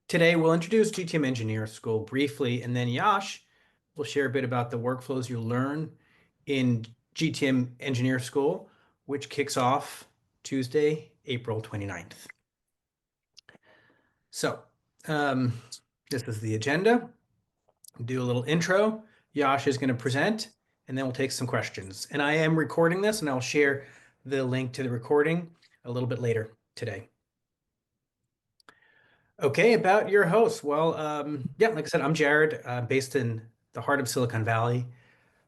Today, we'll introduce GTM Engineer School briefly, and then Yash will share a bit about the workflows you'll learn in GTM Engineer School, which kicks off Tuesday, April 29th. So, this is the agenda. Do a little intro. Yash is going to present, and then we'll take some questions. And I am recording this, and I'll share the link to the recording a little bit later today. Okay, about your host. Well, yeah, like I said, I'm Jared, based in the heart of Silicon Valley.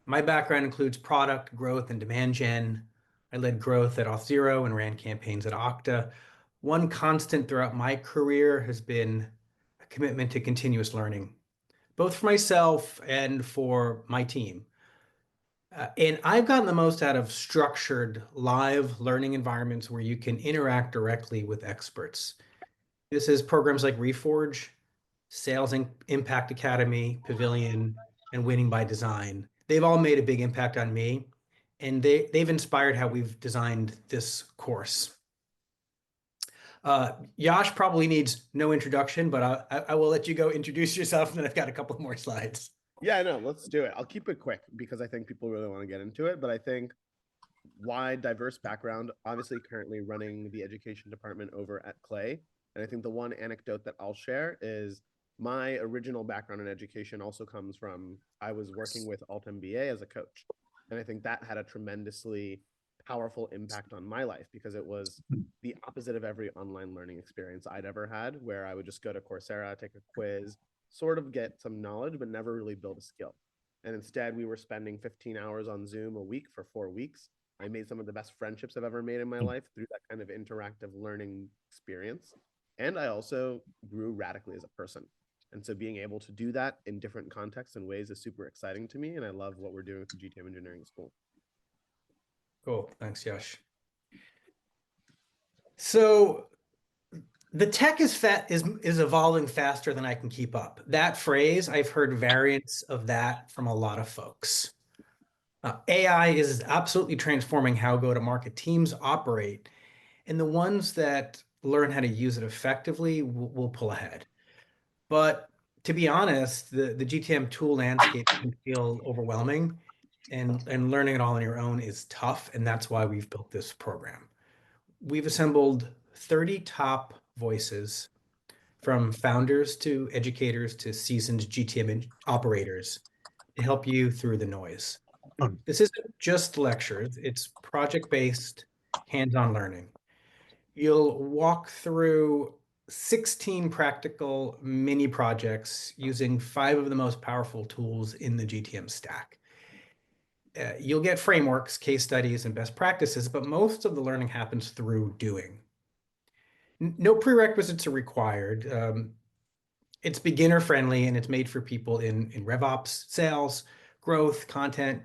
My background includes product growth and demand gen. I led growth at Auth0 and ran campaigns at Okta. One constant throughout my career has been a commitment to continuous learning, both for myself and for my team. And I've gotten the most out of structured live learning environments where you can interact directly with experts. This is programs like Reforge, Impact Academy, Pavilion, and Winning by Design. They've all made a big impact on me, and they've inspired how we've designed this course. Yash probably needs no introduction, but I will let you go introduce yourself, and then I've got a couple more slides. Yeah, no, let's do it. I'll keep it quick because I think people really want to get into it. But I think wide, diverse background, obviously currently running the education department over at Clay. And I think the one anecdote that I'll share is my original background in education also comes from I was working with Alt MBA as a coach. And I think that had a tremendously powerful impact on my life because it was the opposite of every online learning experience I'd ever had, where I would just go to Coursera, take a quiz, sort of get some knowledge, but never really build a skill. And instead, we were spending 15 hours on Zoom a week for 4 weeks. I made some of the best friendships I've ever made in my life through that kind of interactive learning experience. And I also grew radically as a person. And so being able to do that in different contexts and ways is super exciting to me. And I love what we're doing with the GTM Engineering School. Cool. Thanks, Yash. So the tech is evolving faster than I can keep up. That phrase, I've heard variants of that from a lot of folks. AI is absolutely transforming how go-to-market teams operate, and the ones that learn how to use it effectively will pull ahead. But to be honest, the GTM tool landscape can feel overwhelming, and learning it all on your own is tough, and that's why we've built this program. We've assembled 30 top voices from founders to educators to seasoned GTM operators to help you through the noise. This isn't just lectures, it's project-based, hands-on learning. You'll walk through 16 practical mini projects using 5 of the most powerful tools in the GTM stack. You'll get frameworks, case studies, and best practices, but most of the learning happens through doing. No prerequisites are required. It's beginner friendly and it's made for people in RevOps, sales, growth, content,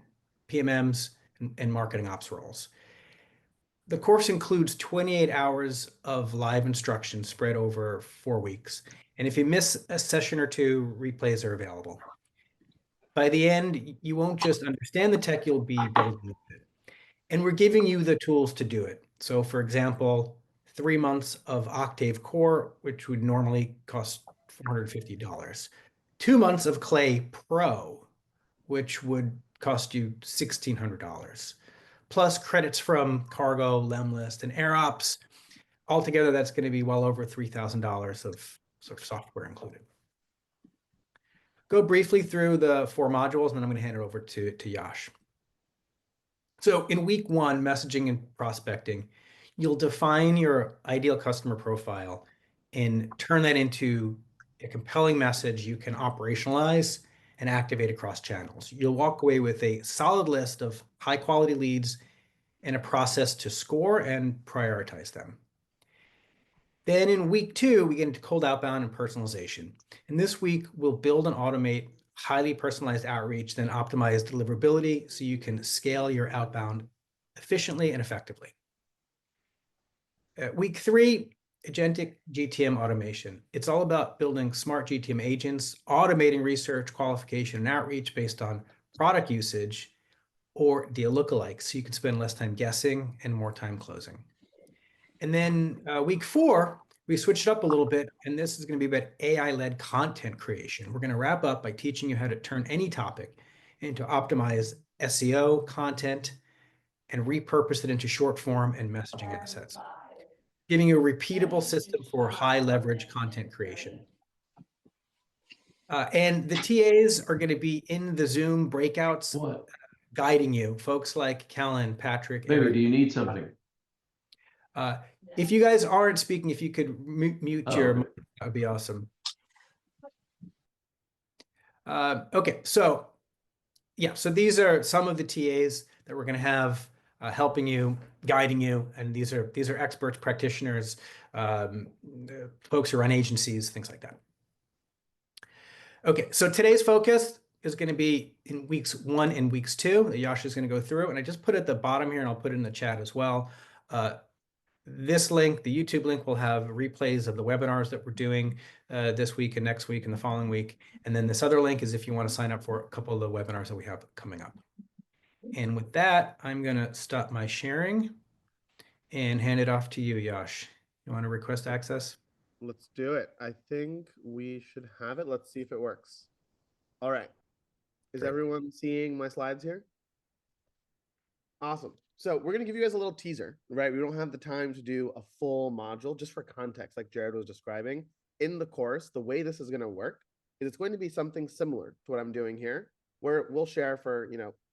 PMMs, and marketing ops roles. The course includes 28 hours of live instruction spread over 4 weeks. And if you miss a session or two, replays are available. By the end, you won't just understand the tech, you'll be building with it. And we're giving you the tools to do it. So for example, 3 months of Octave Core, which would normally cost $450. 2 months of Clay Pro, which would cost you $1,600. Plus credits from Cargo, Lemlist, and AirOps. Altogether, that's going to be well over $3,000 of sort of software included. Go briefly through the 4 modules, and then I'm going to hand it over to Yash. So in week 1, messaging and prospecting, you'll define your ideal customer profile and turn that into a compelling message you can operationalize and activate across channels. You'll walk away with a solid list of high quality leads and a process to score and prioritize them. Then in week 2, we get into cold outbound and personalization. And this week, we'll build and automate highly personalized outreach, then optimize deliverability so you can scale your outbound efficiently and effectively. Week 3, agentic GTM automation. It's all about building smart GTM agents, automating research, qualification, and outreach based on product usage or deal lookalikes, so you can spend less time guessing and more time closing. And then week 4, we switched it up a little bit, and this is going to be about AI-led content creation. We're going to wrap up by teaching you how to turn any topic into optimized SEO content and repurpose it into short form and messaging assets, giving you a repeatable system for high leverage content creation. And the TAs are going to be in the Zoom breakouts What? guiding you, folks like Kellen, Patrick, Baby, Eric. do you need something? If you guys aren't speaking, if you could mute Oh, your okay. mic, that would be awesome. Okay, so yeah, so these are some of the TAs that we're going to have helping you, guiding you, and these are experts, practitioners, folks who run agencies, things like that. Okay, so today's focus is going to be in weeks 1 and weeks 2 that Yash is going to go through, and I just put it at the bottom here, and I'll put it in the chat as well. This link, the YouTube link, will have replays of the webinars that we're doing this week and next week and the following week. And then this other link is if you want to sign up for a couple of the webinars that we have coming up. And with that, I'm going to stop my sharing and hand it off to you, Yash. You want to request access? Let's do it. I think we should have it. Let's see if it works. All right. Is Great. everyone seeing my slides here? Awesome. So we're going to give you guys a little teaser, right? We don't have the time to do a full module. Just for context, like Jared was describing. In the course, the way this is going to work is it's going to be something similar to what I'm doing here, where we'll share for,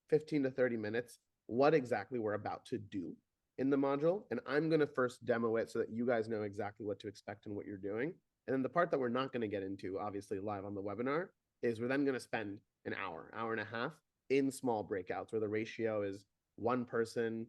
15 to 30 minutes what exactly we're about to do in the module. And I'm going to first demo it so that you guys know exactly what to expect and what you're doing. And then the part that we're not going to get into, obviously live on the webinar, is we're then going to spend an hour and a half in small breakouts where the ratio is one person,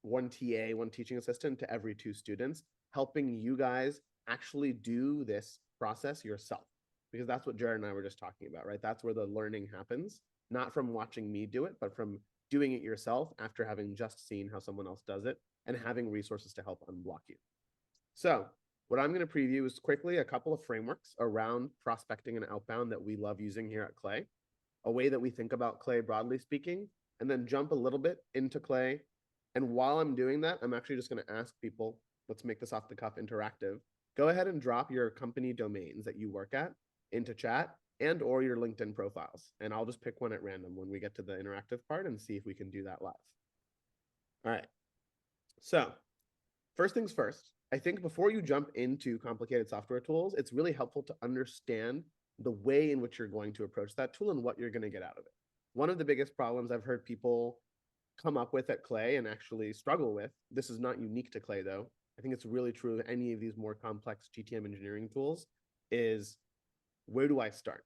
one TA, one teaching assistant to every 2 students, helping you guys actually do this process yourself. Because that's what Jared and I were just talking about, right? That's where the learning happens, not from watching me do it, but from doing it yourself after having just seen how someone else does it and having resources to help unblock you. So what I'm going to preview is quickly a couple of frameworks around prospecting and outbound that we love using here at Clay, a way that we think about Clay broadly speaking, and then jump a little bit into Clay. And while I'm doing that, I'm actually just going to ask people, let's make this off the cuff interactive. Go ahead and drop your company domains that you work at into chat and or your LinkedIn profiles. And I'll just pick one at random when we get to the interactive part and see if we can do that live. All right. So first things first, I think before you jump into complicated software tools, it's really helpful to understand the way in which you're going to approach that tool and what you're going to get out of it. One of the biggest problems I've heard people come up with at Clay and actually struggle with, this is not unique to Clay though, I think it's really true of any of these more complex GTM engineering tools, is where do I start?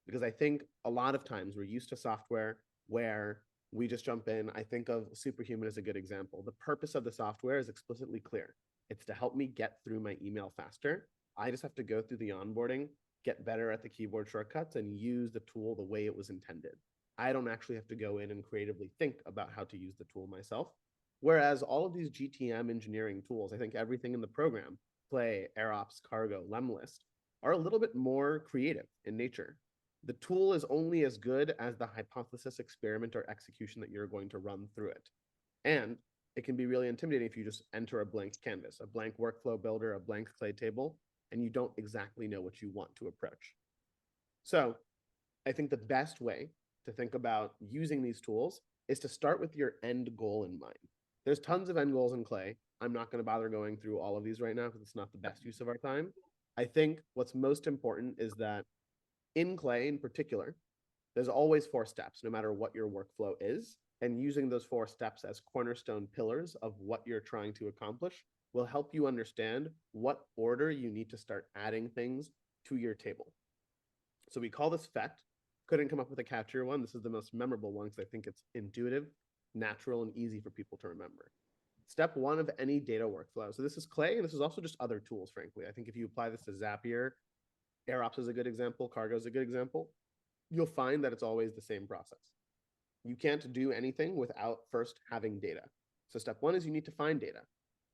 Because I think a lot of times we're used to software where we just jump in. I think of Superhuman as a good example. The purpose of the software is explicitly clear. It's to help me get through my email faster. I just have to go through the onboarding, get better at the keyboard shortcuts, and use the tool the way it was intended. I don't actually have to go in and creatively think about how to use the tool myself. Whereas all of these GTM engineering tools, I think everything in the program, Play, AirOps, Cargo, Lemlist, are a little bit more creative in nature. The tool is only as good as the hypothesis, experiment, or execution that you're going to run through it. And it can be really intimidating if you just enter a blank canvas, a blank workflow builder, a blank Clay table, and you don't exactly know what you want to approach. So I think the best way to think about using these tools is to start with your end goal in mind. There's tons of end goals in Clay. I'm not going to bother going through all of these right now because it's not the best use of our time. I think what's most important is that in Clay in particular, there's always 4 steps, no matter what your workflow is. And using those 4 steps as cornerstone pillars of what you're trying to accomplish will help you understand what order you need to start adding things to your table. So we call this FETE. Couldn't come up with a catchier one. This is the most memorable one because I think it's intuitive, natural, and easy for people to remember. Step 1 of any data workflow. So this is Clay, and this is also just other tools, frankly. I think if you apply this to Zapier, AirOps is a good example, Cargo is a good example, you'll find that it's always the same process. You can't do anything without first having data. So step 1 is you need to find data.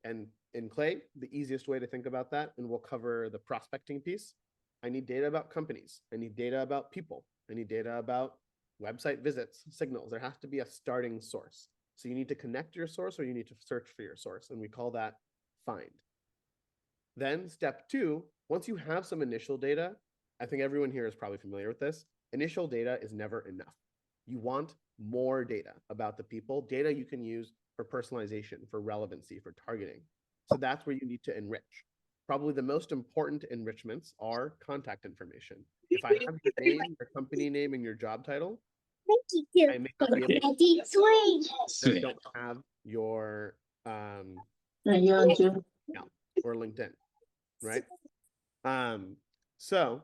And in Clay, the easiest way to think about that, and we'll cover the prospecting piece, I need data about companies. I need data about people. I need data about website visits, signals. There has to be a starting source. So you need to connect your source or you need to search for your source. And we call that find. Then step two, once you have some initial data, I think everyone here is probably familiar with this. Initial data is never enough. You want more data about the people, data you can use for personalization, for relevancy, for targeting. So that's where you need to enrich. Probably the most important enrichments are contact information. If I have your name, your company name, and your job title, I may not be able to don't have your email or LinkedIn, right? So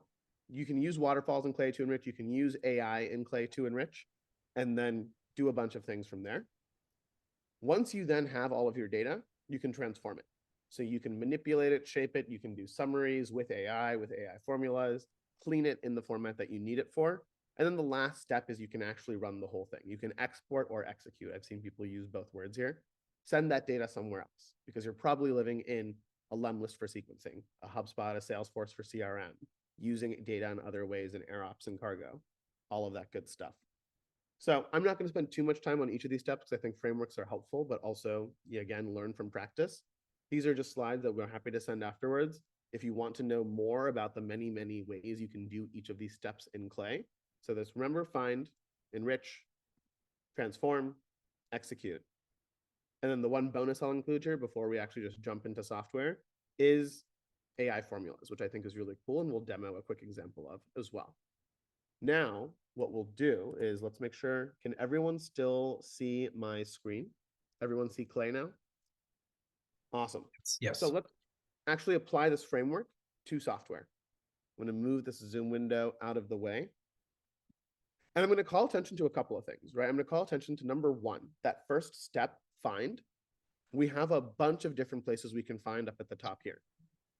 you can use waterfalls in Clay to enrich. You can use AI in Clay to enrich, and then do a bunch of things from there. Once you then have all of your data, you can transform it. So you can manipulate it, shape it. You can do summaries with AI formulas, clean it in the format that you need it for. And then the last step is you can actually run the whole thing. You can export or execute. I've seen people use both words here. Send that data somewhere else because you're probably living in a Lemlist for sequencing, a HubSpot, a Salesforce for CRM, using data in other ways in AirOps and Cargo, all of that good stuff. So I'm not going to spend too much time on each of these steps because I think frameworks are helpful, but also, you again, learn from practice. These are just slides that we're happy to send afterwards. If you want to know more about the many, many ways you can do each of these steps in Clay. So this, remember, find, enrich, transform, execute. And then the one bonus I'll include here before we actually just jump into software is AI formulas, which I think is really cool, and we'll demo a quick example of as well. Now, what we'll do is let's make sure, can everyone still see my screen? Everyone see Clay now? Awesome. Yes. So let's actually apply this framework to software. I'm going to move this Zoom window out of the way. And I'm going to call attention to a couple of things, right? I'm going to call attention to number one, that first step, find. We have a bunch of different places we can find up at the top here.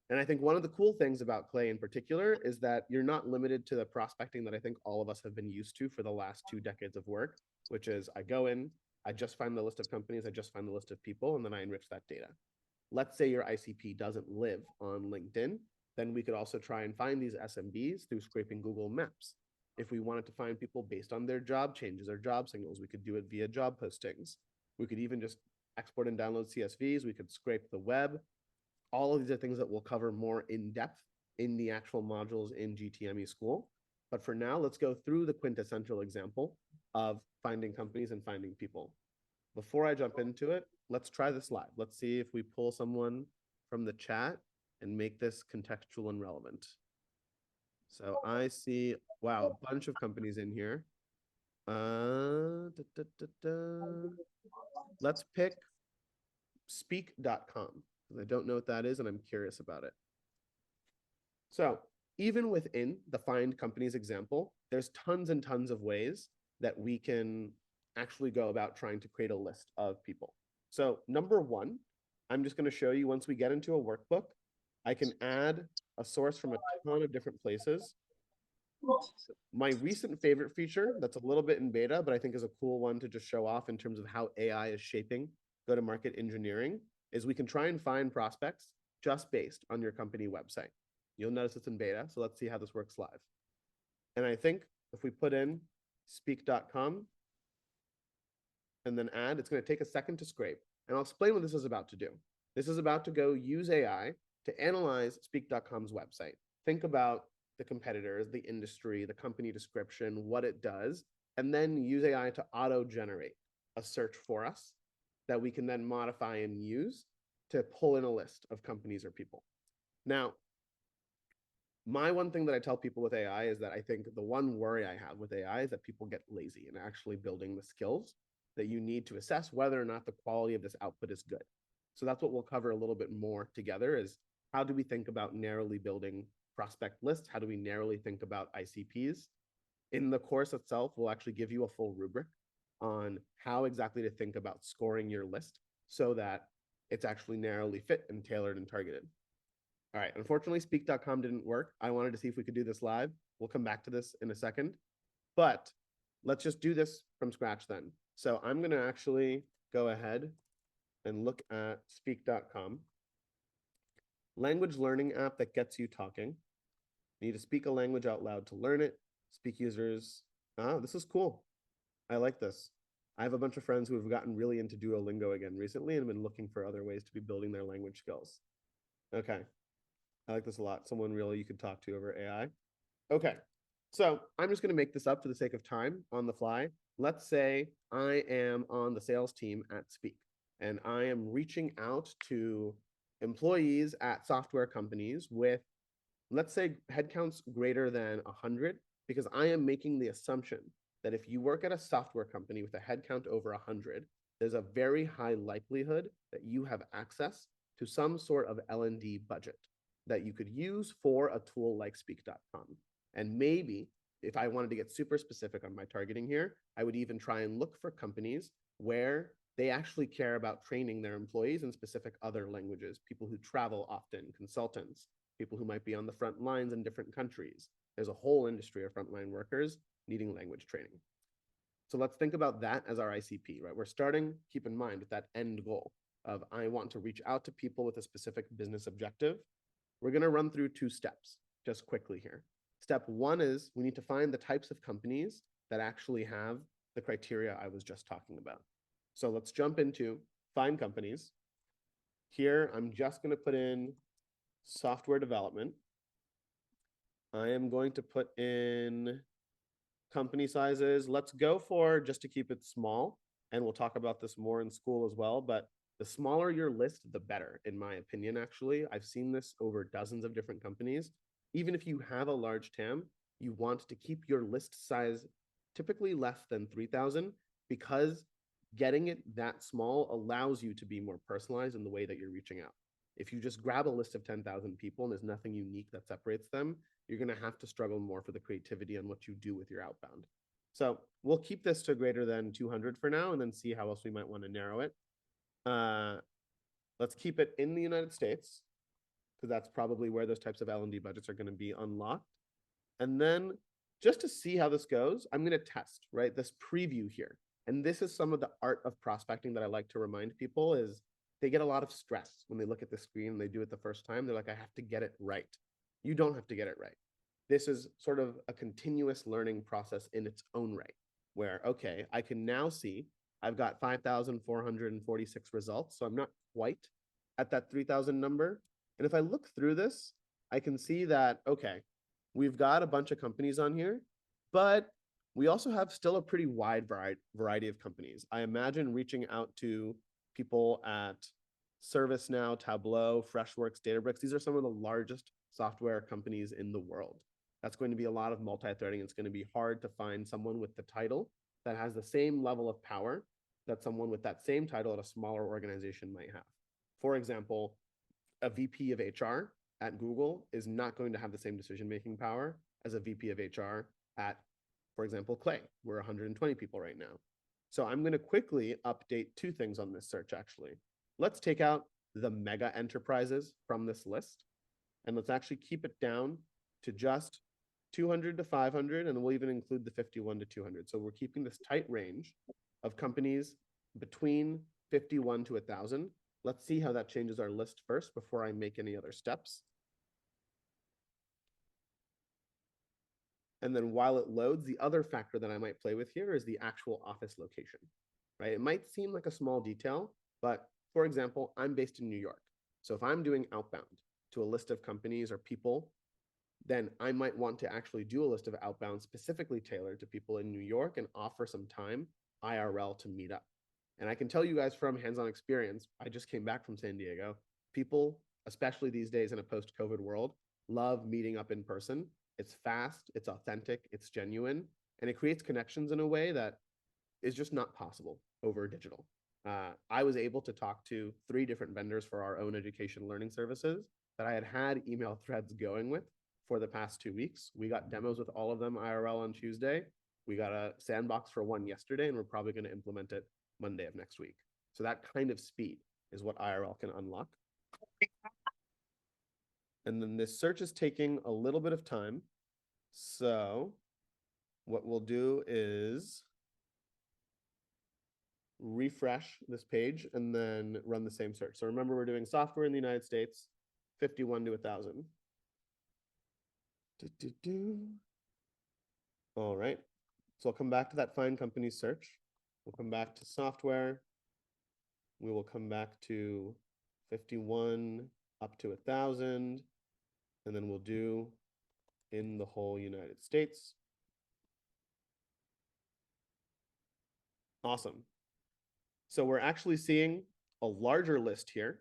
And I think one of the cool things about Clay in particular is that you're not limited to the prospecting that I think all of us have been used to for the last 2 decades of work, which is I go in, I just find the list of companies, I just find the list of people, and then I enrich that data. Let's say your ICP doesn't live on LinkedIn, then we could also try and find these SMBs through scraping Google Maps. If we wanted to find people based on their job changes or job signals, we could do it via job postings. We could even just export and download CSVs. We could scrape the web. All of these are things that we'll cover more in depth in the actual modules in GTM eSchool. But for now, let's go through the quintessential example of finding companies and finding people. Before I jump into it, let's try this live. Let's see if we pull someone from the chat and make this contextual and relevant. So I see, wow, a bunch of companies in here. Let's pick speak.com because I don't know what that is and I'm curious about it. So even within the find companies example, there's tons and tons of ways that we can actually go about trying to create a list of people. So number one, I'm just going to show you once we get into a workbook, I can add a source from a ton of different places. My recent favorite feature that's a little bit in beta, but I think is a cool one to just show off in terms of how AI is shaping go-to-market engineering is we can try and find prospects just based on your company website. You'll notice it's in beta, so let's see how this works live. And I think if we put in speak.com and then add, it's going to take a second to scrape. And I'll explain what this is about to do. This is about to go use AI to analyze speak.com's website. Think about the competitors, the industry, the company description, what it does, and then use AI to auto-generate a search for us that we can then modify and use to pull in a list of companies or people. Now, my one thing that I tell people with AI is that I think the one worry I have with AI is that people get lazy in actually building the skills that you need to assess whether or not the quality of this output is good. So that's what we'll cover a little bit more together is how do we think about narrowly building prospect lists? How do we narrowly think about ICPs? In the course itself, we'll actually give you a full rubric on how exactly to think about scoring your list so that it's actually narrowly fit and tailored and targeted. All right, unfortunately, speak.com didn't work. I wanted to see if we could do this live. We'll come back to this in a second, but let's just do this from scratch then. So I'm going to actually go ahead and look at speak.com. Language learning app that gets you talking. You need to speak a language out loud to learn it. Speak users. This is cool. I like this. I have a bunch of friends who have gotten really into Duolingo again recently and been looking for other ways to be building their language skills. Okay. I like this a lot. Someone really you could talk to over AI. Okay. So I'm just going to make this up for the sake of time on the fly. Let's say I am on the sales team at Speak and I am reaching out to employees at software companies with, let's say, headcounts greater than 100, because I am making the assumption that if you work at a software company with a headcount over 100, there's a very high likelihood that you have access to some sort of L&D budget that you could use for a tool like speak.com. And maybe if I wanted to get super specific on my targeting here, I would even try and look for companies where they actually care about training their employees in specific other languages, people who travel often, consultants, people who might be on the front lines in different countries. There's a whole industry of frontline workers needing language training. So let's think about that as our ICP, right? We're starting, keep in mind, with that end goal of I want to reach out to people with a specific business objective. We're going to run through 2 steps just quickly here. Step 1 is we need to find the types of companies that actually have the criteria I was just talking about. So let's jump into find companies. Here, I'm just going to put in software development. I am going to put in company sizes. Let's go for, just to keep it small, and we'll talk about this more in school as well, but the smaller your list, the better, in my opinion, actually. I've seen this over dozens of different companies. Even if you have a large TAM, you want to keep your list size typically less than 3,000, because getting it that small allows you to be more personalized in the way that you're reaching out. If you just grab a list of 10,000 people and there's nothing unique that separates them, you're going to have to struggle more for the creativity on what you do with your outbound. So we'll keep this to greater than 200 for now and then see how else we might want to narrow it. Let's keep it in the United States, because that's probably where those types of L&D budgets are going to be unlocked. And then just to see how this goes, I'm going to test, right, this preview here. And this is some of the art of prospecting that I like to remind people is they get a lot of stress when they look at the screen and they do it the first time. They're like, I have to get it right. You don't have to get it right. This is sort of a continuous learning process in its own right, where, okay, I can now see I've got 5,446 results. So I'm not quite at that 3,000 number. And if I look through this, I can see that, okay, we've got a bunch of companies on here, but we also have still a pretty wide variety of companies. I imagine reaching out to people at ServiceNow, Tableau, Freshworks, Databricks. These are some of the largest software companies in the world. That's going to be a lot of multi-threading. It's going to be hard to find someone with the title that has the same level of power that someone with that same title at a smaller organization might have. For example, a VP of HR at Google is not going to have the same decision-making power as a VP of HR at, for example, Clay. We're 120 people right now. So I'm going to quickly update 2 things on this search, actually. Let's take out the mega enterprises from this list, and let's actually keep it down to just 200 to 500, and we'll even include the 51 to 200. So we're keeping this tight range of companies between 51 to 1,000. Let's see how that changes our list first before I make any other steps. And then while it loads, the other factor that I might play with here is the actual office location, right? It might seem like a small detail, but for example, I'm based in New York. So if I'm doing outbound to a list of companies or people, then I might want to actually do a list of outbound specifically tailored to people in New York and offer some time IRL to meet up. And I can tell you guys from hands-on experience, I just came back from San Diego. People, especially these days in a post-COVID world, love meeting up in person. It's fast, it's authentic, it's genuine, and it creates connections in a way that is just not possible over digital. I was able to talk to 3 different vendors for our own education learning services that I had email threads going with for the past 2 weeks. We got demos with all of them IRL on Tuesday. We got a sandbox for one yesterday, and we're probably going to implement it Monday of next week. So that kind of speed is what IRL can unlock. And then this search is taking a little bit of time. So what we'll do is refresh this page and then run the same search. So remember, we're doing software in the United States, 51 to 1,000. All right. So I'll come back to that find company search. We'll come back to software. We will come back to 51 up to 1,000. And then we'll do in the whole United States. Awesome. So we're actually seeing a larger list here.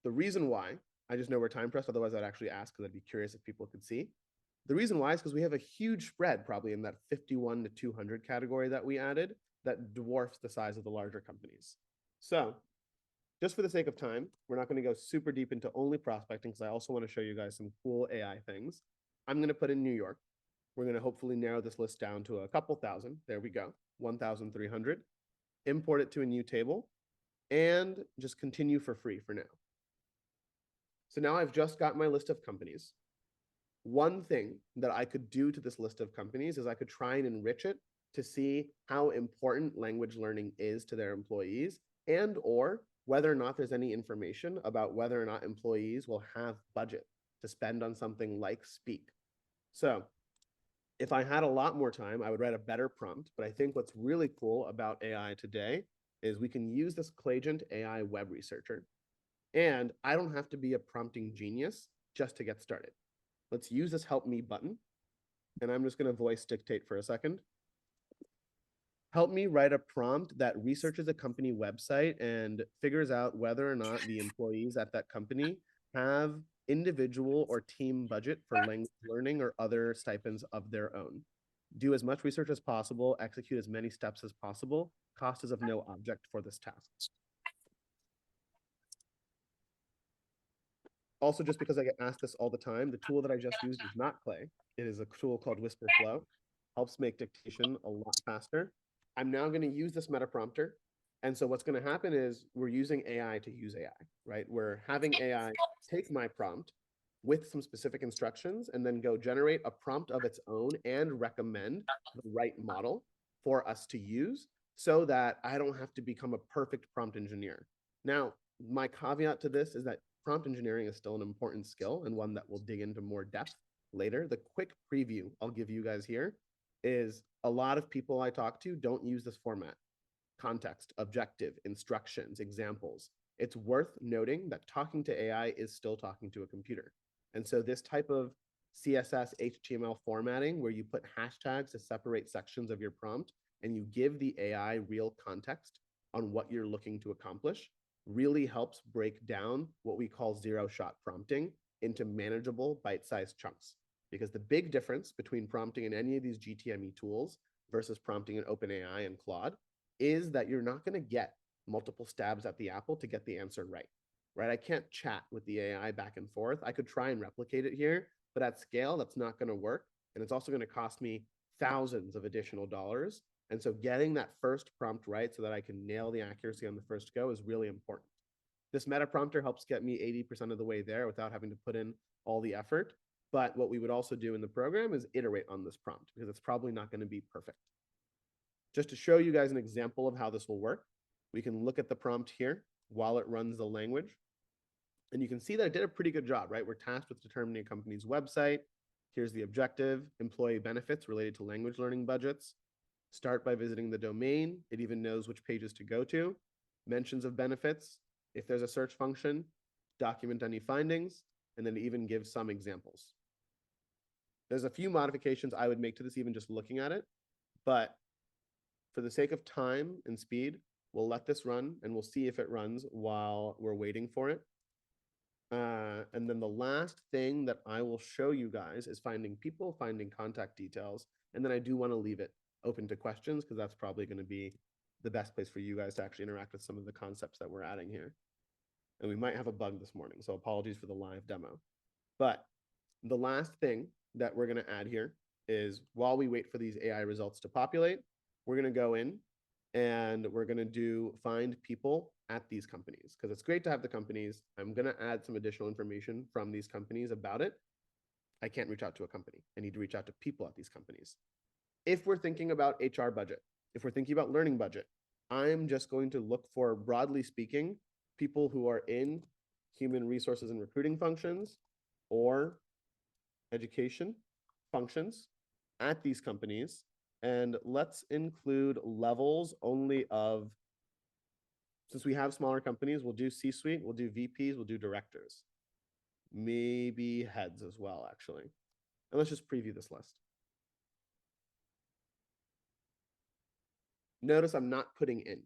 The reason why, I just know we're time pressed, otherwise I'd actually ask because I'd be curious if people could see. The reason why is because we have a huge spread probably in that 51 to 200 category that we added that dwarfs the size of the larger companies. So just for the sake of time, we're not going to go super deep into only prospecting because I also want to show you guys some cool AI things. I'm going to put in New York. We're going to hopefully narrow this list down to a couple thousand. There we go, 1,300. Import it to a new table and just continue for free for now. So now I've just got my list of companies. One thing that I could do to this list of companies is I could try and enrich it to see how important language learning is to their employees and or whether or not there's any information about whether or not employees will have budget to spend on something like Speak. So if I had a lot more time, I would write a better prompt. But I think what's really cool about AI today is we can use this Clagent AI web researcher. And I don't have to be a prompting genius just to get started. Let's use this help me button. And I'm just going to voice dictate for a second. Help me write a prompt that researches a company website and figures out whether or not the employees at that company have individual or team budget for language learning or other stipends of their own. Do as much research as possible, execute as many steps as possible. Cost is of no object for this task. Also, just because I get asked this all the time, the tool that I just used is not Clay. It is a tool called Whisper Flow. Helps make dictation a lot faster. I'm now going to use this meta prompter. And so what's going to happen is we're using AI to use AI, right? We're having AI take my prompt with some specific instructions and then go generate a prompt of its own and recommend the right model for us to use so that I don't have to become a perfect prompt engineer. Now, my caveat to this is that prompt engineering is still an important skill and one that we'll dig into more depth later. The quick preview I'll give you guys here is a lot of people I talk to don't use this format. Context, objective, instructions, examples. It's worth noting that talking to AI is still talking to a computer. And so this type of CSS, HTML formatting where you put hashtags to separate sections of your prompt and you give the AI real context on what you're looking to accomplish really helps break down what we call zero-shot prompting into manageable bite-sized chunks. Because the big difference between prompting in any of these GTM tools versus prompting in OpenAI and Claude is that you're not going to get multiple stabs at the apple to get the answer right. Right? I can't chat with the AI back and forth. I could try and replicate it here, but at scale, that's not going to work. And it's also going to cost me thousands of additional dollars. And so getting that first prompt right so that I can nail the accuracy on the first go is really important. This meta prompter helps get me 80% of the way there without having to put in all the effort. But what we would also do in the program is iterate on this prompt because it's probably not going to be perfect. Just to show you guys an example of how this will work, we can look at the prompt here while it runs the language. And you can see that it did a pretty good job, right? We're tasked with determining a company's website. Here's the objective, employee benefits related to language learning budgets. Start by visiting the domain. It even knows which pages to go to. Mentions of benefits. If there's a search function, document any findings, and then even give some examples. There's a few modifications I would make to this even just looking at it, but for the sake of time and speed, we'll let this run and we'll see if it runs while we're waiting for it. And then the last thing that I will show you guys is finding people, finding contact details. And then I do want to leave it open to questions because that's probably going to be the best place for you guys to actually interact with some of the concepts that we're adding here. And we might have a bug this morning, so apologies for the live demo. But the last thing that we're going to add here is while we wait for these AI results to populate, we're going to go in and we're going to do find people at these companies because it's great to have the companies. I'm going to add some additional information from these companies about it. I can't reach out to a company. I need to reach out to people at these companies. If we're thinking about HR budget, if we're thinking about learning budget, I'm just going to look for, broadly speaking, people who are in human resources and recruiting functions or education functions at these companies. And let's include levels only of, since we have smaller companies, we'll do C-suite, we'll do VPs, we'll do directors. maybe heads as well, actually. And let's just preview this list. Notice I'm not putting in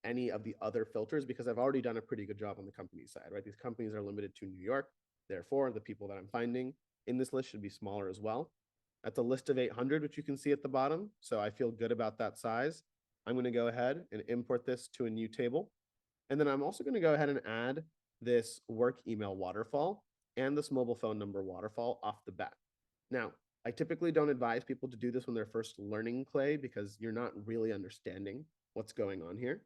any of the other filters because I've already done a pretty good job on the company side, right? These companies are limited to New York. Therefore, the people that I'm finding in this list should be smaller as well. That's a list of 800, which you can see at the bottom. So I feel good about that size. I'm going to go ahead and import this to a new table. And then I'm also going to go ahead and add this work email waterfall and this mobile phone number waterfall off the bat. Now, I typically don't advise people to do this when they're first learning Clay because you're not really understanding what's going on here.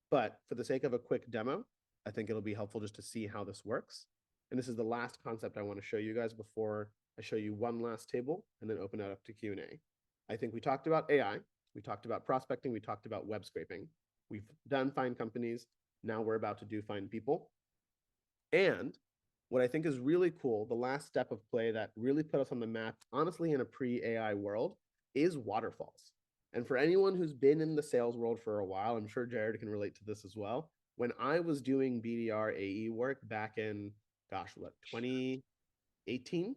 But for the sake of a quick demo, I think it'll be helpful just to see how this works. And this is the last concept I want to show you guys before I show you one last table and then open it up to Q&A. I think we talked about AI, we talked about prospecting, we talked about web scraping. We've done find companies. Now we're about to do find people. And what I think is really cool, the last step of play that really put us on the map, honestly, in a pre-AI world, is waterfalls. And for anyone who's been in the sales world for a while, I'm sure Jared can relate to this as well. When I was doing BDR AE work back in, gosh, what, 2018?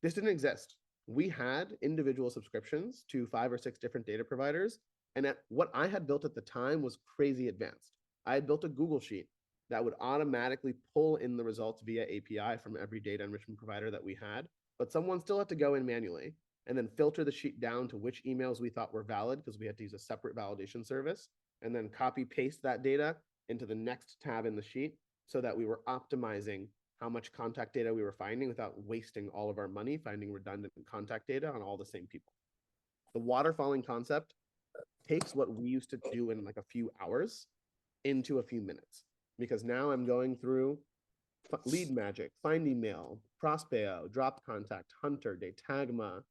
This didn't exist. We had individual subscriptions to 5 or 6 different data providers. And what I had built at the time was crazy advanced. I had built a Google Sheet that would automatically pull in the results via API from every data enrichment provider that we had. But someone still had to go in manually and then filter the sheet down to which emails we thought were valid because we had to use a separate validation service, and then copy paste that data into the next tab in the sheet so that we were optimizing how much contact data we were finding without wasting all of our money finding redundant contact data on all the same people. The waterfalling concept takes what we used to do in like a few hours into a few minutes, because now I'm going through Lead Magic, Find Email, Prospeo, Drop Contact, Hunter, Datagma,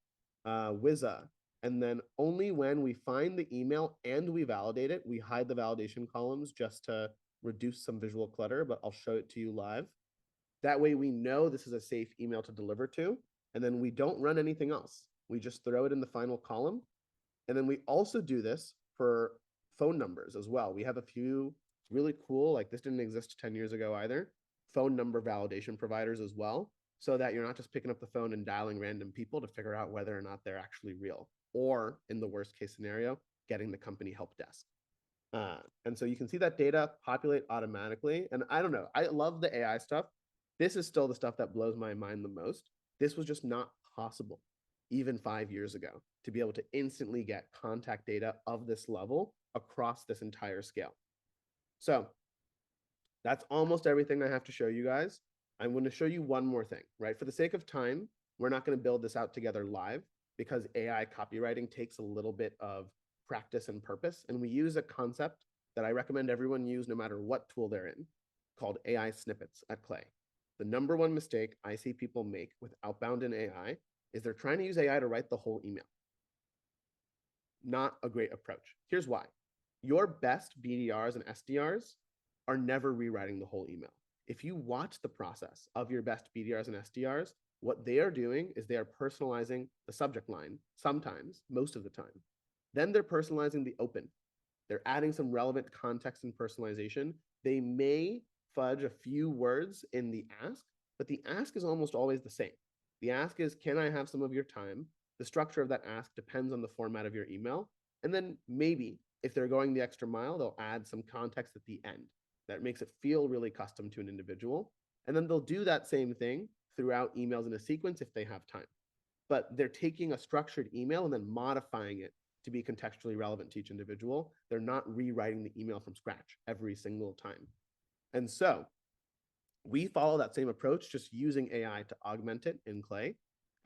Wizza, and then only when we find the email and we validate it, we hide the validation columns just to reduce some visual clutter, but I'll show it to you live. That way we know this is a safe email to deliver to, and then we don't run anything else. We just throw it in the final column. And then we also do this for phone numbers as well. We have a few really cool, like this didn't exist 10 years ago either, phone number validation providers as well, so that you're not just picking up the phone and dialing random people to figure out whether or not they're actually real, or in the worst case scenario, getting the company help desk. And so you can see that data populate automatically. And I don't know, I love the AI stuff. This is still the stuff that blows my mind the most. This was just not possible even 5 years ago to be able to instantly get contact data of this level across this entire scale. So that's almost everything I have to show you guys. I'm going to show you one more thing, right? For the sake of time, we're not going to build this out together live because AI copywriting takes a little bit of practice and purpose. And we use a concept that I recommend everyone use no matter what tool they're in, called AI snippets at Clay. The number one mistake I see people make with Outbound and AI is they're trying to use AI to write the whole email. Not a great approach. Here's why. Your best BDRs and SDRs are never rewriting the whole email. If you watch the process of your best BDRs and SDRs, what they are doing is they are personalizing the subject line sometimes, most of the time. Then they're personalizing the open. They're adding some relevant context and personalization. They may fudge a few words in the ask, but the ask is almost always the same. The ask is, can I have some of your time? The structure of that ask depends on the format of your email. And then maybe if they're going the extra mile, they'll add some context at the end that makes it feel really custom to an individual. And then they'll do that same thing throughout emails in a sequence if they have time. But they're taking a structured email and then modifying it to be contextually relevant to each individual. They're not rewriting the email from scratch every single time. And so we follow that same approach, just using AI to augment it in Clay.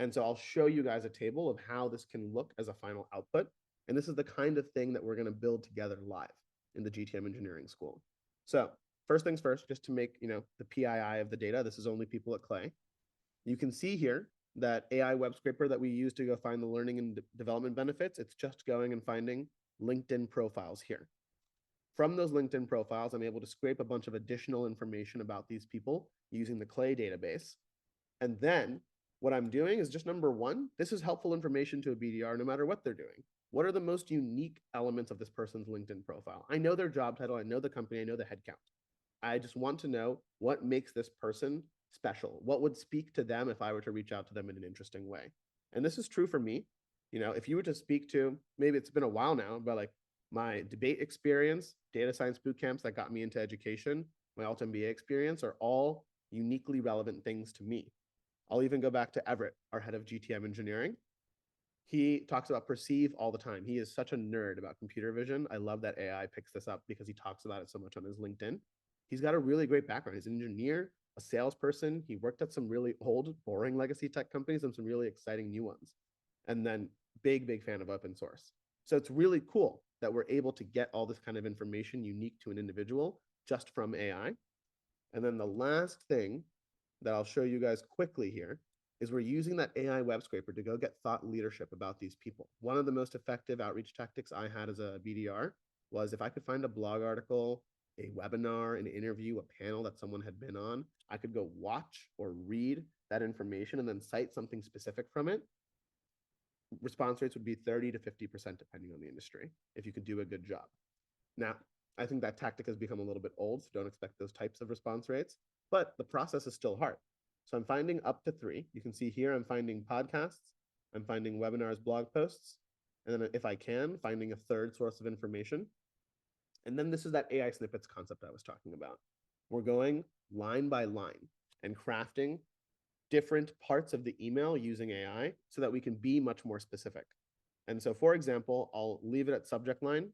And so I'll show you guys a table of how this can look as a final output. And this is the kind of thing that we're going to build together live in the GTM engineering school. So first things first, just to make the PII of the data, this is only people at Clay. You can see here that AI web scraper that we use to go find the learning and development benefits, it's just going and finding LinkedIn profiles here. From those LinkedIn profiles, I'm able to scrape a bunch of additional information about these people using the Clay database. And then what I'm doing is just number one, this is helpful information to a BDR no matter what they're doing. What are the most unique elements of this person's LinkedIn profile? I know their job title, I know the company, I know the headcount. I just want to know what makes this person special? What would speak to them if I were to reach out to them in an interesting way? And this is true for me. You know, if you were to speak to, maybe it's been a while now, but like my debate experience, data science boot camps that got me into education, my alt MBA experience are all uniquely relevant things to me. I'll even go back to Everett, our head of GTM engineering. He talks about perceive all the time. He is such a nerd about computer vision. I love that AI picks this up because he talks about it so much on his LinkedIn. He's got a really great background. He's an engineer, a salesperson. He worked at some really old, boring legacy tech companies and some really exciting new ones. And then big fan of open source. So it's really cool that we're able to get all this kind of information unique to an individual just from AI. And then the last thing that I'll show you guys quickly here is we're using that AI web scraper to go get thought leadership about these people. One of the most effective outreach tactics I had as a BDR was if I could find a blog article, a webinar, an interview, a panel that someone had been on, I could go watch or read that information and then cite something specific from it. Response rates would be 30 to 50% depending on the industry if you could do a good job. Now, I think that tactic has become a little bit old, so don't expect those types of response rates, but the process is still hard. So I'm finding up to 3. You can see here I'm finding podcasts, I'm finding webinars, blog posts, and then if I can, finding a third source of information. And then this is that AI snippets concept I was talking about. We're going line by line and crafting different parts of the email using AI so that we can be much more specific. And so, for example, I'll leave it at subject line.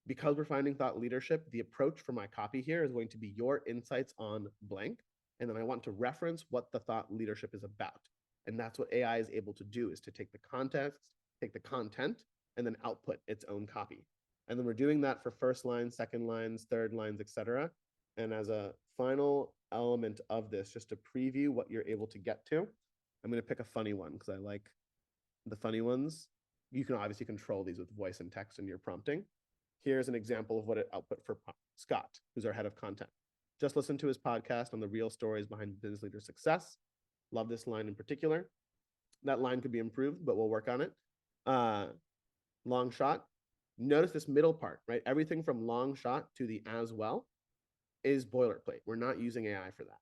Because we're finding thought leadership, the approach for my copy here is going to be your insights on blank. And then I want to reference what the thought leadership is about. And that's what AI is able to do, is to take the context, take the content, and then output its own copy. And then we're doing that for first lines, second lines, third lines, etc. And as a final element of this, just to preview what you're able to get to, I'm going to pick a funny one because I like the funny ones. You can obviously control these with voice and text in your prompting. Here's an example of what it output for Scott, who's our head of content. Just listen to his podcast on the real stories behind business leader success. Love this line in particular. That line could be improved, but we'll work on it. Long shot. Notice this middle part, right? Everything from long shot to the as well is boilerplate. We're not using AI for that.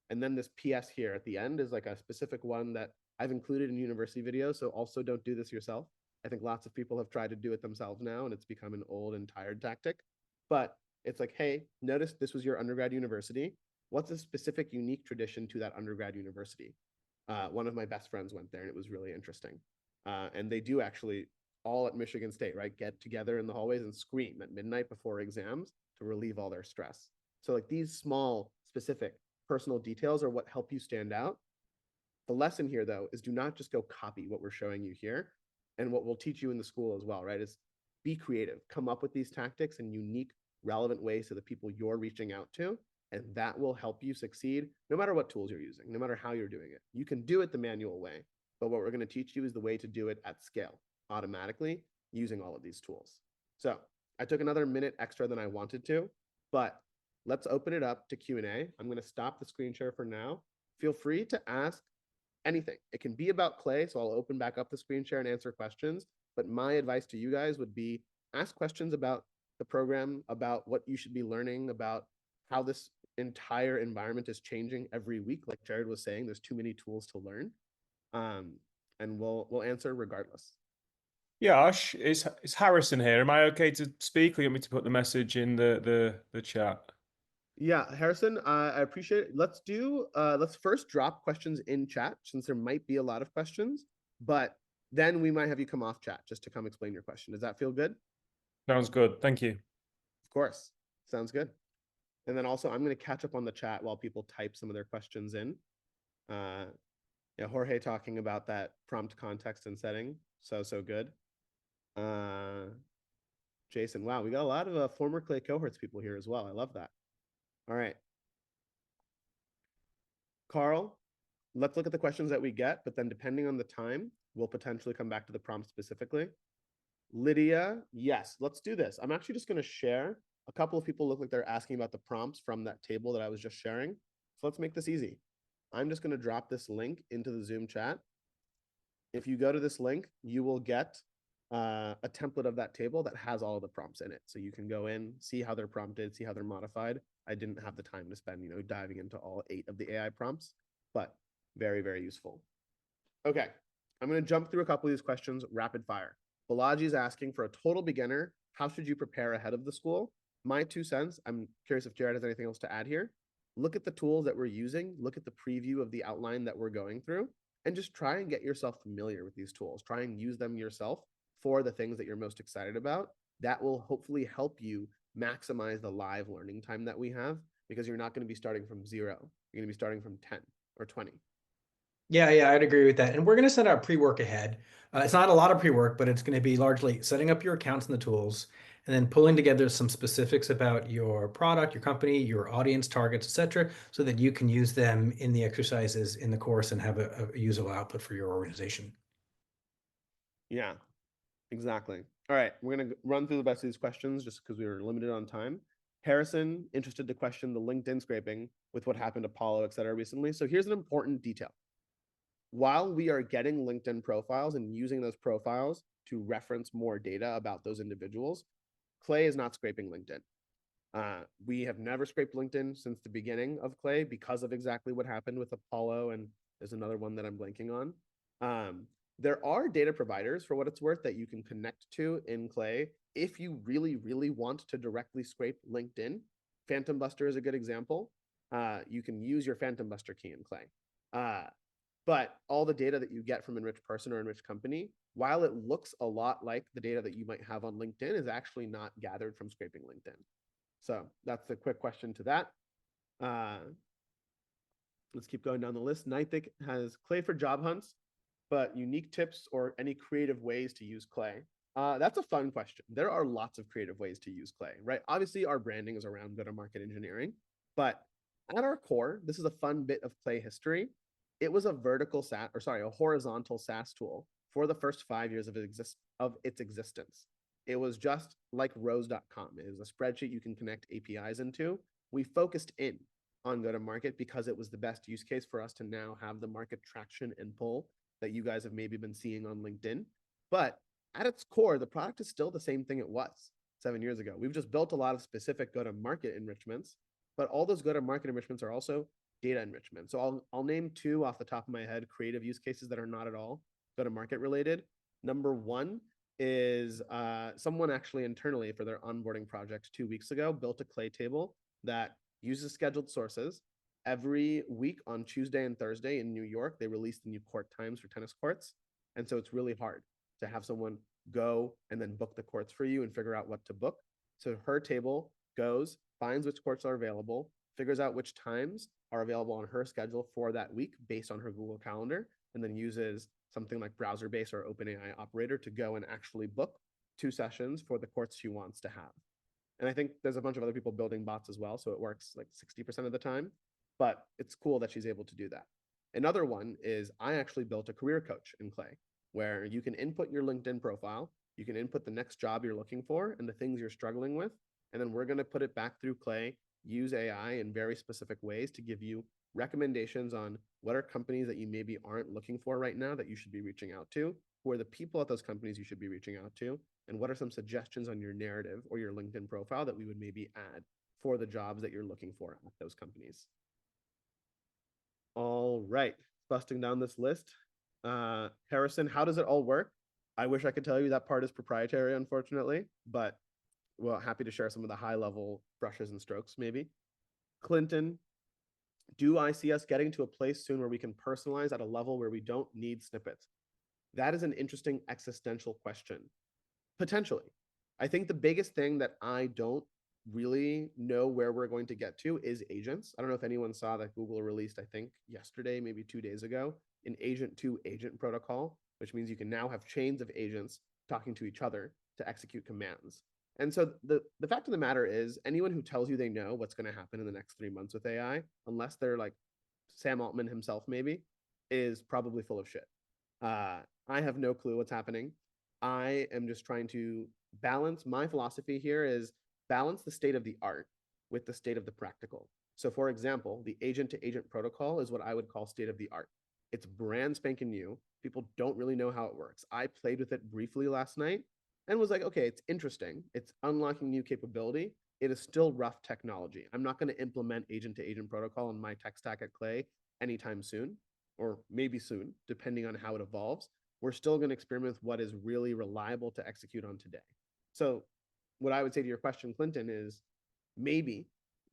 And then this PS here at the end is like a specific one that I've included in university videos. So also don't do this yourself. I think lots of people have tried to do it themselves now, and it's become an old and tired tactic. But it's like, hey, notice this was your undergrad university. What's a specific, unique tradition to that undergrad university? One of my best friends went there, and it was really interesting. And they do actually, all at Michigan State, right, get together in the hallways and scream at midnight before exams to relieve all their stress. So like these small, specific, personal details are what help you stand out. The lesson here, though, is do not just go copy what we're showing you here. And what we'll teach you in the school as well, right, is be creative, come up with these tactics in unique, relevant ways to the people you're reaching out to. And that will help you succeed no matter what tools you're using, no matter how you're doing it. You can do it the manual way, but what we're going to teach you is the way to do it at scale, automatically, using all of these tools. So I took another minute extra than I wanted to, but let's open it up to Q&A. I'm going to stop the screen share for now. Feel free to ask anything. It can be about Clay, so I'll open back up the screen share and answer questions. But my advice to you guys would be ask questions about the program, about what you should be learning, about how this entire environment is changing every week. Like Jared was saying, there's too many tools to learn. And we'll answer regardless. Yash, it's Harrison here. Am I okay to speak, or you want me to put the message in the chat? Yeah, Harrison, I appreciate it. Let's first drop questions in chat since there might be a lot of questions, but then we might have you come off chat just to come explain your question. Does that feel good? Sounds good. Thank you. Of course. Sounds good. And then also I'm going to catch up on the chat while people type some of their questions in. Yeah, Jorge talking about that prompt context and setting. So good. Jason, wow, we got a lot of former Clay cohorts people here as well. I love that. All right. Carl, let's look at the questions that we get, but then depending on the time, we'll potentially come back to the prompt specifically. Lydia, yes, let's do this. I'm actually just going to share. A couple of people look like they're asking about the prompts from that table that I was just sharing. So let's make this easy. I'm just going to drop this link into the Zoom chat. If you go to this link, you will get a template of that table that has all of the prompts in it. So you can go in, see how they're prompted, see how they're modified. I didn't have the time to spend, diving into all 8 of the AI prompts. but very, very useful. Okay, I'm going to jump through a couple of these questions rapid fire. Balaji is asking, for a total beginner, how should you prepare ahead of the school? My 2 cents, I'm curious if Jared has anything else to add here. Look at the tools that we're using, look at the preview of the outline that we're going through, and just try and get yourself familiar with these tools. Try and use them yourself for the things that you're most excited about. That will hopefully help you maximize the live learning time that we have, because you're not going to be starting from 0. You're going to be starting from 10 or 20. Yeah, I'd agree with that. And we're going to send out pre-work ahead. It's not a lot of pre-work, but it's going to be largely setting up your accounts and the tools, and then pulling together some specifics about your product, your company, your audience targets, etc., so that you can use them in the exercises in the course and have a usable output for your organization. Yeah, exactly. All right, we're going to run through the rest of these questions just because we were limited on time. Harrison, interested to question the LinkedIn scraping with what happened to Apollo, et cetera, recently. So here's an important detail. While we are getting LinkedIn profiles and using those profiles to reference more data about those individuals, Clay is not scraping LinkedIn. We have never scraped LinkedIn since the beginning of Clay because of exactly what happened with Apollo, and there's another one that I'm blanking on. There are data providers, for what it's worth, that you can connect to in Clay if you really, really want to directly scrape LinkedIn. Phantom Buster is a good example. You can use your Phantom Buster key in Clay. But all the data that you get from Enriched Person or Enriched Company, while it looks a lot like the data that you might have on LinkedIn, is actually not gathered from scraping LinkedIn. So that's a quick question to that. Let's keep going down the list. Nithic has Clay for job hunts, but unique tips or any creative ways to use Clay. That's a fun question. There are lots of creative ways to use Clay, right? Obviously, our branding is around go-to-market engineering, but at our core, this is a fun bit of Clay history. It was a horizontal SaaS tool for the first 5 years of its existence. It was just like Rose.com. It is a spreadsheet you can connect APIs into. We focused in on go-to-market because it was the best use case for us to now have the market traction and pull that you guys have maybe been seeing on LinkedIn. But at its core, the product is still the same thing it was 7 years ago. We've just built a lot of specific go-to-market enrichments, but all those go-to-market enrichments are also data enrichment. So I'll name 2 off the top of my head, creative use cases that are not at all go-to-market related. Number 1 is someone actually internally for their onboarding project 2 weeks ago built a Clay table that uses scheduled sources. Every week on Tuesday and Thursday in New York, they release the new court times for tennis courts. And so it's really hard to have someone go and then book the courts for you and figure out what to book. So her table goes, finds which courts are available, figures out which times are available on her schedule for that week based on her Google Calendar, and then uses something like Browserbase or OpenAI Operator to go and actually book 2 sessions for the courts she wants to have. And I think there's a bunch of other people building bots as well, so it works like 60% of the time, but it's cool that she's able to do that. Another one is I actually built a career coach in Clay, where you can input your LinkedIn profile, you can input the next job you're looking for and the things you're struggling with, and then we're going to put it back through Clay, use AI in very specific ways to give you recommendations on what are companies that you maybe aren't looking for right now that you should be reaching out to, who are the people at those companies you should be reaching out to, and what are some suggestions on your narrative or your LinkedIn profile that we would maybe add for the jobs that you're looking for at those companies. All right, busting down this list. Harrison, how does it all work? I wish I could tell you that part is proprietary, unfortunately, but well, happy to share some of the high level brushes and strokes maybe. Clinton, do I see us getting to a place soon where we can personalize at a level where we don't need snippets? That is an interesting existential question. Potentially. I think the biggest thing that I don't really know where we're going to get to is agents. I don't know if anyone saw that Google released, I think yesterday, maybe 2 days ago, an agent to agent protocol, which means you can now have chains of agents talking to each other to execute commands. And so the fact of the matter is anyone who tells you they know what's going to happen in the next 3 months with AI, unless they're like Sam Altman himself, maybe, is probably full of shit. I have no clue what's happening. I am just trying to balance. My philosophy here is balance the state of the art with the state of the practical. So for example, the agent to agent protocol is what I would call state of the art. It's brand spanking new. People don't really know how it works. I played with it briefly last night and was like, okay, it's interesting. It's unlocking new capability. It is still rough technology. I'm not going to implement agent to agent protocol in my tech stack at Clay anytime soon, or maybe soon, depending on how it evolves. We're still going to experiment with what is really reliable to execute on today. So what I would say to your question, Clinton, is maybe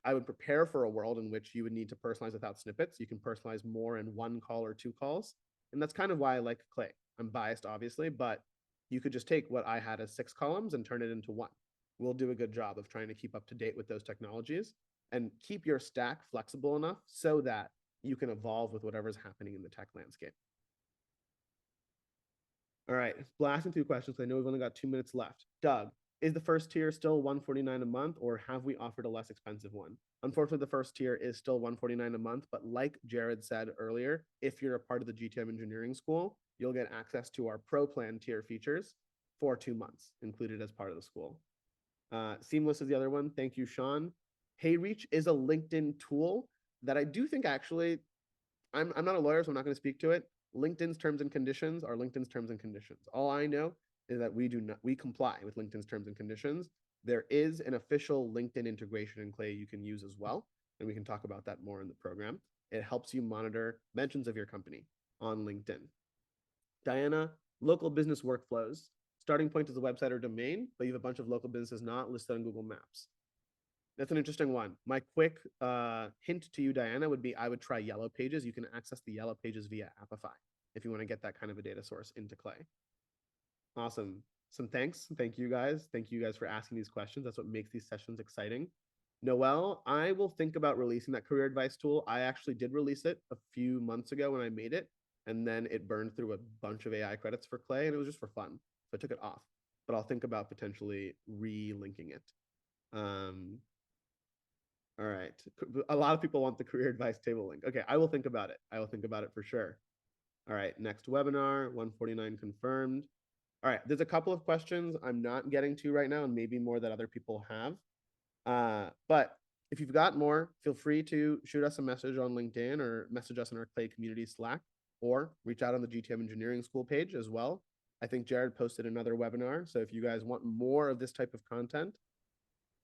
I would prepare for a world in which you would need to personalize without snippets. You can personalize more in one call or two calls. And that's kind of why I like Clay. I'm biased, obviously, but you could just take what I had as 6 columns and turn it into 1. We'll do a good job of trying to keep up to date with those technologies and keep your stack flexible enough so that you can evolve with whatever's happening in the tech landscape. All right, blasting through questions. I know we've only got 2 minutes left. Doug, is the first tier still $149 a month, or have we offered a less expensive one? Unfortunately, the first tier is still $149 a month, but like Jared said earlier, if you're a part of the GTM engineering school, you'll get access to our pro plan tier features for 2 months included as part of the school. Seamless is the other one. Thank you, Sean. HeyReach is a LinkedIn tool that I do think actually, I'm not a lawyer, so I'm not going to speak to it. LinkedIn's terms and conditions are LinkedIn's terms and conditions. All I know is that we comply with LinkedIn's terms and conditions. There is an official LinkedIn integration in Clay you can use as well, and we can talk about that more in the program. It helps you monitor mentions of your company on LinkedIn. Diana, local business workflows. Starting point is a website or domain, but you have a bunch of local businesses not listed on Google Maps. That's an interesting one. My quick hint to you, Diana, would be I would try Yellow Pages. You can access the Yellow Pages via Appify if you want to get that kind of a data source into Clay. Awesome. Some thanks. Thank you guys. Thank you guys for asking these questions. That's what makes these sessions exciting. Noel, I will think about releasing that career advice tool. I actually did release it a few months ago when I made it, and then it burned through a bunch of AI credits for Clay, and it was just for fun. So I took it off, but I'll think about potentially re-linking it. All right. A lot of people want the career advice table link. Okay, I will think about it. I will think about it for sure. All right, next webinar, 149 confirmed. All right, there's a couple of questions I'm not getting to right now, and maybe more that other people have. But if you've got more, feel free to shoot us a message on LinkedIn or message us in our Clay community Slack, or reach out on the GTM Engineering School page as well. I think Jared posted another webinar, so if you guys want more of this type of content,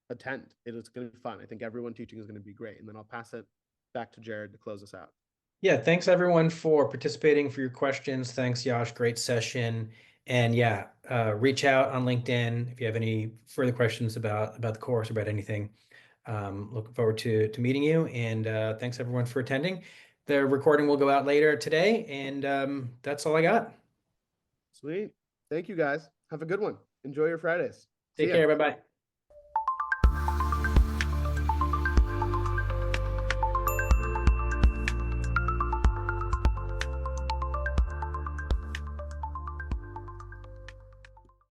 attend. It is going to be fun. I think everyone teaching is going to be great. And then I'll pass it back to Jared to close us out. Yeah, thanks everyone for participating, for your questions. Thanks, Yash. Great session. And yeah, reach out on LinkedIn if you have any further questions about the course or about anything. Looking forward to meeting you. And thanks everyone for attending. The recording will go out later today. And that's all I got. Sweet. Thank you guys. Have a good one. Enjoy your Fridays. See Take ya. care. Bye-bye.